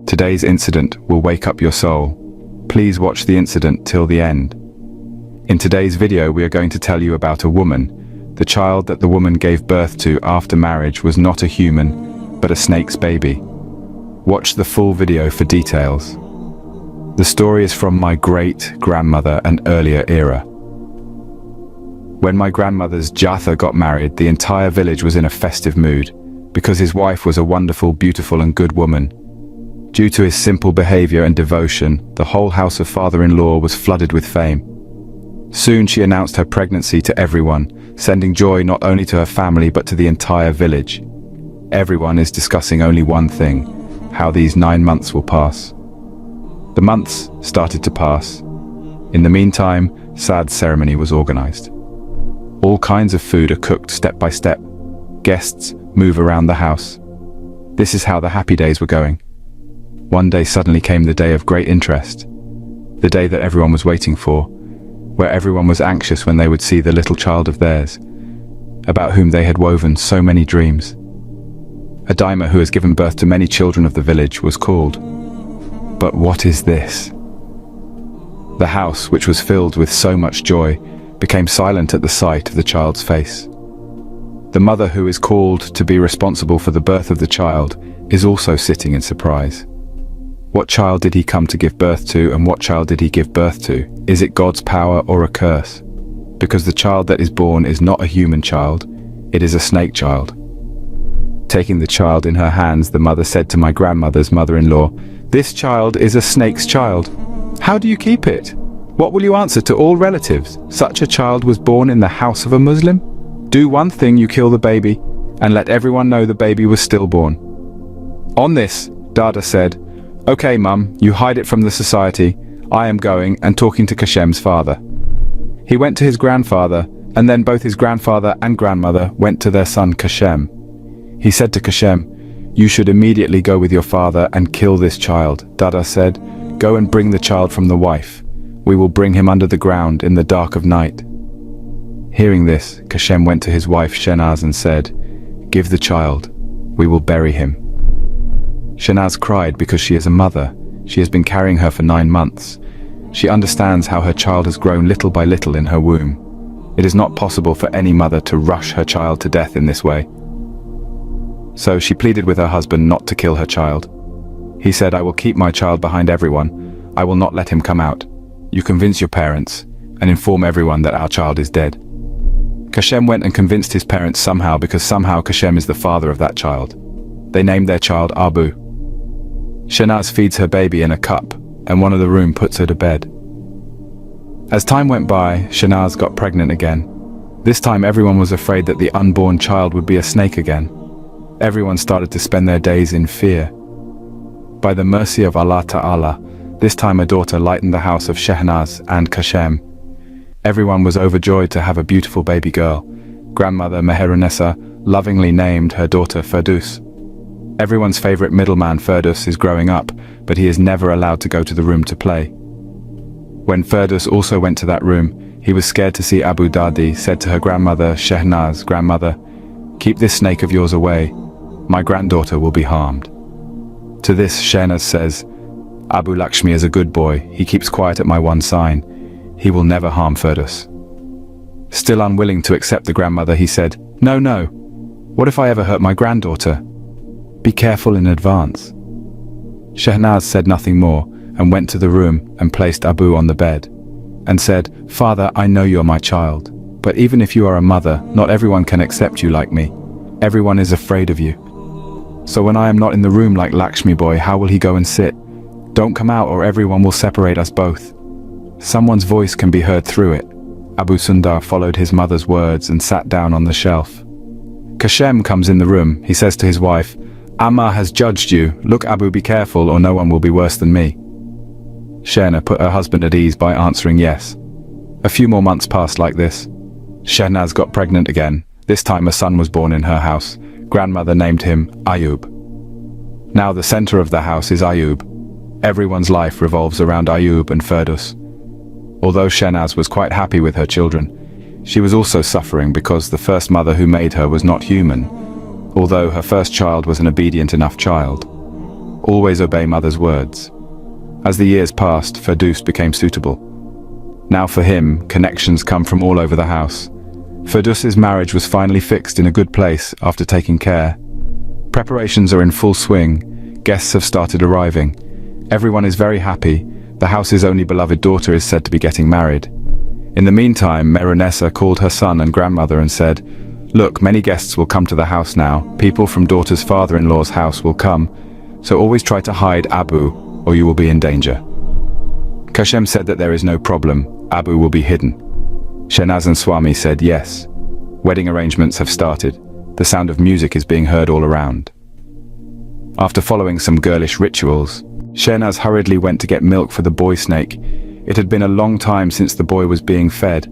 Today's incident will wake up your soul. Please watch the incident till the end. In today's video, we are going to tell you about a woman. The child that the woman gave birth to after marriage was not a human, but a snake's baby. Watch the full video for details. The story is from my great-grandmother and earlier era. When my grandmother's Jatha got married, the entire village was in a festive mood, because his wife was a wonderful, beautiful and good woman. Due to his simple behavior and devotion, the whole house of father-in-law was flooded with fame. Soon she announced her pregnancy to everyone, sending joy not only to her family but to the entire village. Everyone is discussing only one thing: how these 9 months will pass. The months started to pass. In the meantime, sad ceremony was organized. All kinds of food are cooked step by step. Guests move around the house. This is how the happy days were going. One day suddenly came the day of great interest. The day that everyone was waiting for, where everyone was anxious when they would see the little child of theirs, about whom they had woven so many dreams. A daima who has given birth to many children of the village was called. But what is this? The house, which was filled with so much joy, became silent at the sight of the child's face. The mother who is called to be responsible for the birth of the child is also sitting in surprise. What child did he come to give birth to, and what child did he give birth to? Is it God's power or a curse? Because the child that is born is not a human child, it is a snake child. Taking the child in her hands, the mother said to my grandmother's mother-in-law, "This child is a snake's child. How do you keep it? What will you answer to all relatives? Such a child was born in the house of a Muslim? Do one thing: you kill the baby, and let everyone know the baby was stillborn." On this, Dada said, "Okay, Mum, you hide it from the society. I am going and talking to Kashem's father." He went to his grandfather, and then both his grandfather and grandmother went to their son Kashem. He said to Kashem, "You should immediately go with your father and kill this child." Dada said, "Go and bring the child from the wife. We will bring him under the ground in the dark of night." Hearing this, Kashem went to his wife Shenaz and said, "Give the child. We will bury him." Shenaz cried because she is a mother. She has been carrying her for 9 months. She understands how her child has grown little by little in her womb. It is not possible for any mother to rush her child to death in this way. So she pleaded with her husband not to kill her child. He said, "I will keep my child behind everyone. I will not let him come out. You convince your parents and inform everyone that our child is dead." Kashem went and convinced his parents somehow, because somehow Kashem is the father of that child. They named their child Abu. Shenaz feeds her baby in a cup, and one of the room puts her to bed. As time went by, Shenaz got pregnant again. This time everyone was afraid that the unborn child would be a snake again. Everyone started to spend their days in fear. By the mercy of Allah Ta'ala, this time a daughter lightened the house of Shehnaz and Kashem. Everyone was overjoyed to have a beautiful baby girl. Grandmother Meherunessa lovingly named her daughter Ferdus. Everyone's favorite middleman Ferdus is growing up, but he is never allowed to go to the room to play. When Ferdus also went to that room, he was scared to see Abu Dadi said to her grandmother Shehnaz, "Grandmother, keep this snake of yours away. My granddaughter will be harmed." To this, Shehnaz says, "Abu Lakshmi is a good boy. He keeps quiet at my one sign. He will never harm Ferdus." Still unwilling to accept the grandmother, he said, "No, no. What if I ever hurt my granddaughter? Be careful in advance." Shehnaz said nothing more and went to the room and placed Abu on the bed and said, "Father, I know you're my child, but even if you are a mother, not everyone can accept you like me. Everyone is afraid of you. So when I am not in the room like Lakshmi boy, how will he go and sit? Don't come out or everyone will separate us both." Someone's voice can be heard through it. Abu Sundar followed his mother's words and sat down on the shelf. Kashem comes in the room. He says to his wife, "Allah has judged you. Look, Abu, be careful or no one will be worse than me." Shehna put her husband at ease by answering yes. A few more months passed like this. Shehnaz got pregnant again. This time a son was born in her house. Grandmother named him Ayub. Now the center of the house is Ayub. Everyone's life revolves around Ayub and Ferdus. Although Shehnaz was quite happy with her children, she was also suffering because the first mother who made her was not human, although her first child was an obedient enough child. always obey mother's words. As the years passed, Ferdous became suitable. Now for him, connections come from all over the house. Ferdous's marriage was finally fixed in a good place after taking care. Preparations are in full swing. Guests have started arriving. Everyone is very happy. The house's only beloved daughter is said to be getting married. In the meantime, Meronessa called her son and grandmother and said, "Look, many guests will come to the house now. People from daughter's father-in-law's house will come. So always try to hide Abu, or you will be in danger." Kashem said that there is no problem. Abu will be hidden. Shehnaz and Swami said yes. Wedding arrangements have started. The sound of music is being heard all around. After following some girlish rituals, Shehnaz hurriedly went to get milk for the boy snake. It had been a long time since the boy was being fed.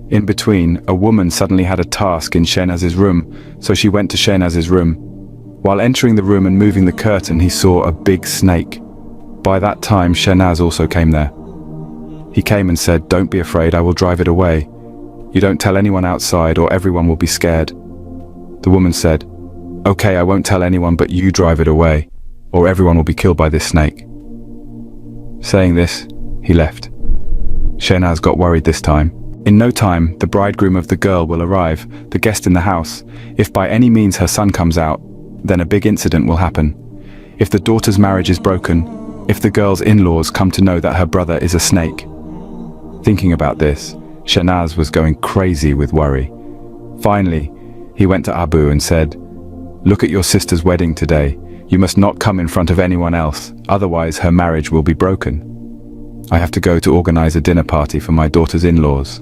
In between, a woman suddenly had a task in Shehnaz's room, so she went to Shehnaz's room. While entering the room and moving the curtain, he saw a big snake. By that time, Shehnaz also came there. He came and said, "Don't be afraid, I will drive it away. You don't tell anyone outside or everyone will be scared." The woman said, "Okay, I won't tell anyone, but you drive it away, or everyone will be killed by this snake." Saying this, he left. Shehnaz got worried this time. In no time, the bridegroom of the girl will arrive, the guest in the house. If by any means her son comes out, then a big incident will happen. If the daughter's marriage is broken, if the girl's in-laws come to know that her brother is a snake. Thinking about this, Shehnaz was going crazy with worry. Finally, he went to Abu and said, "Look at your sister's wedding today. You must not come in front of anyone else, otherwise her marriage will be broken. I have to go to organize a dinner party for my daughter's in-laws.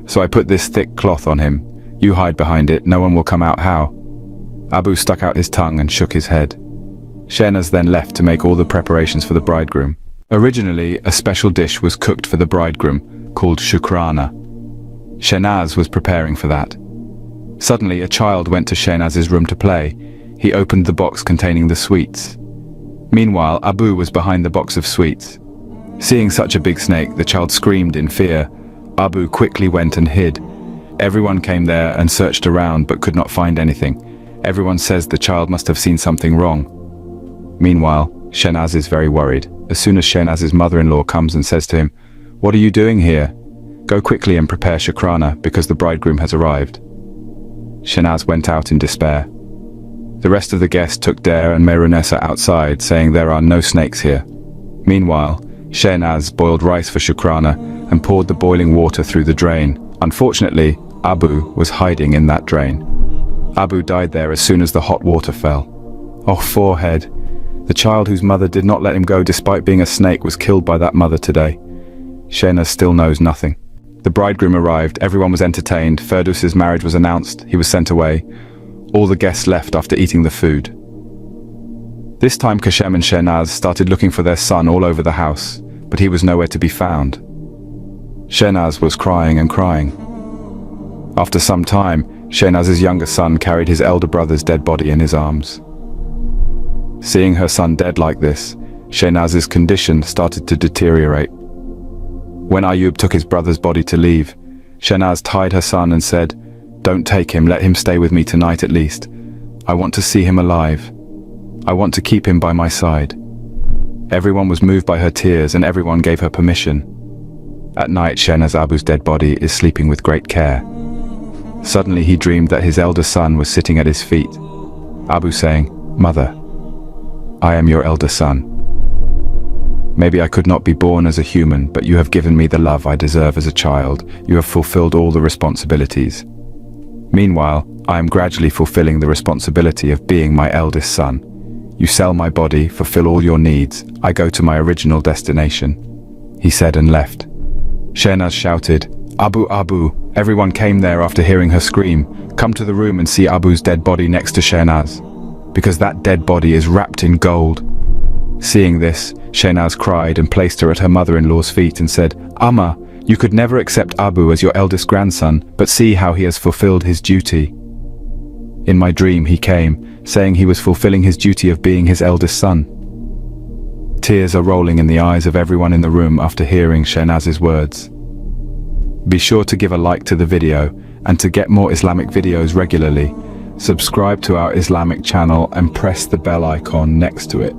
So I put this thick cloth on him. You hide behind it, no one will come out how." Abu stuck out his tongue and shook his head. Shehnaz then left to make all the preparations for the bridegroom. Originally, a special dish was cooked for the bridegroom, called shukrana. Shehnaz was preparing for that. Suddenly, a child went to Shehnaz's room to play. He opened the box containing the sweets. Meanwhile, Abu was behind the box of sweets. Seeing such a big snake, the child screamed in fear. Abu quickly went and hid. Everyone came there and searched around but could not find anything. Everyone says the child must have seen something wrong. Meanwhile, Shehnaz is very worried. As soon as Shehnaz's mother-in-law comes and says to him, "What are you doing here? Go quickly and prepare shukrana because the bridegroom has arrived." Shehnaz went out in despair. The rest of the guests took Dare and Meronessa outside, saying there are no snakes here. Meanwhile, Shehnaz boiled rice for shukrana and poured the boiling water through the drain. Unfortunately, Abu was hiding in that drain. Abu died there as soon as the hot water fell. Oh, forehead. The child whose mother did not let him go despite being a snake was killed by that mother today. Shehnaz still knows nothing. The bridegroom arrived, everyone was entertained, Ferdous's marriage was announced, he was sent away. All the guests left after eating the food. This time Kashem and Shehnaz started looking for their son all over the house, but he was nowhere to be found. Shehnaz was crying and crying. After some time, Shehnaz's younger son carried his elder brother's dead body in his arms. Seeing her son dead like this, Shehnaz's condition started to deteriorate. When Ayub took his brother's body to leave, Shehnaz tied her son and said, "Don't take him, let him stay with me tonight at least. I want to see him alive. I want to keep him by my side." Everyone was moved by her tears and everyone gave her permission. At night, Shehnaz Abu's dead body is sleeping with great care. Suddenly he dreamed that his elder son was sitting at his feet. Abu saying, "Mother, I am your elder son. Maybe I could not be born as a human, but you have given me the love I deserve as a child. You have fulfilled all the responsibilities. Meanwhile, I am gradually fulfilling the responsibility of being my eldest son. You sell my body, fulfill all your needs. I go to my original destination." He said and left. Shehnaz shouted, "Abu, Abu!" Everyone came there after hearing her scream. Come to the room and see Abu's dead body next to Shehnaz, because that dead body is wrapped in gold. Seeing this, Shehnaz cried and placed her at her mother-in-law's feet and said, "Amma, you could never accept Abu as your eldest grandson, but see how he has fulfilled his duty." In my dream he came, saying he was fulfilling his duty of being his eldest son. Tears are rolling in the eyes of everyone in the room after hearing Shehnaz's words. Be sure to give a like to the video, and to get more Islamic videos regularly, subscribe to our Islamic channel and press the bell icon next to it.